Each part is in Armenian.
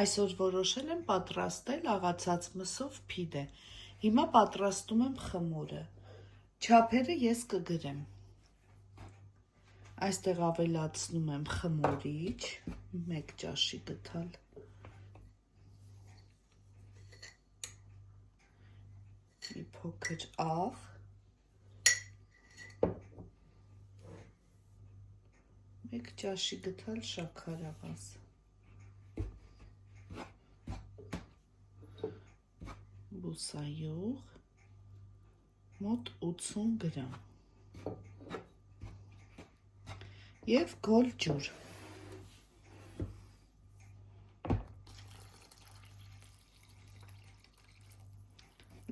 Այսօր որոշել եմ պատրաստել աղացած մսով փիդե։ Հիմա պատրաստում եմ խմորը։ Չափերը ես կգրեմ։ Այստեղ ավելացնում եմ խմորիչ, 1 ճաշի գթալ։ Մի փոքր աղ, 1 ճաշի գթալ շաքարավազ, բուսայուղ, մոտ 80 գրամ և գոլ ջուր։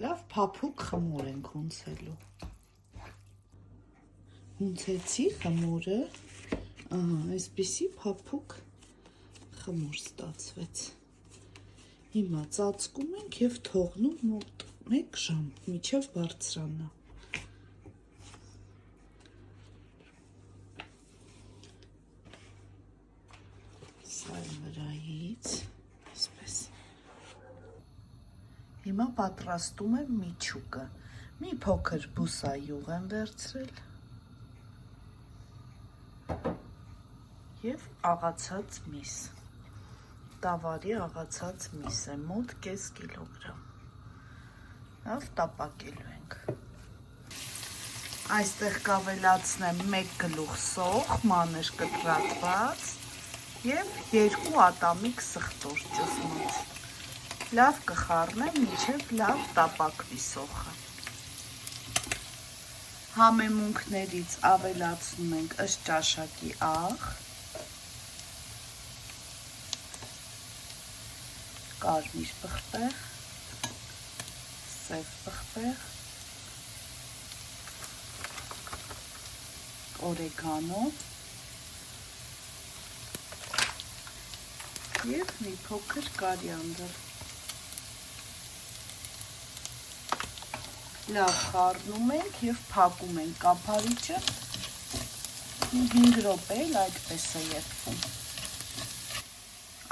Լավ փափուկ խմոր ենք հունցելու։ Հունցեցի խմորը, այսպիսի փափուկ խմոր ստացվեց։ Հիմա ծածկում ենք և թողնում մոտ 1 ժամ, մինչև բարձրանա։ Սայլ վրայից, այսպես։ Հիմա պատրաստում եմ միջուկը։ Մի փոքր բուսայուղ եմ վերցրել և աղացած միս։ Տավարի աղացած միս է, մոտ կես կիլոգրամ։ Լավ տապակելու ենք։ Այստեղ կավելացնեմ 1 գլուխ սոխ, մանր կտրատված և 2 ատամիկ սխտոր ճզմած։ Լավ կխառնեմ, մինչև լավ տապակվի սոխը։ Համեմունքներից ավելացնում ենք ըստ ճաշակի աղ, կարմիր պղպեղ, սև պղպեղ, օրեգանո և մի փոքր կորիանդր։ Լավ խառնում ենք և փակում ենք կափարիչը, 5 րոպե էլ այդպես է եփվում։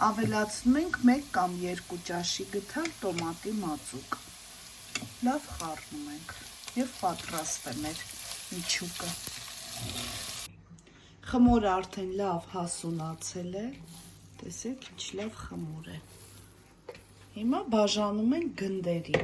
Ավելացնում ենք 1 կամ 2 ճաշի գթալ տոմատի մածուկ։ Լավ խառնում ենք և պատրաստ է մեր միջուկը։ Խմորը արդեն լավ հասունացել է, տեսեք ինչ լավ խմոր է։ Հիմա բաժանում ենք գնդերի։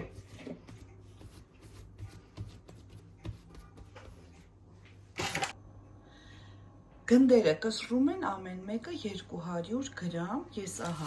Գնդերը կսրում են ամեն մեկը 200 գրամ, ես ահա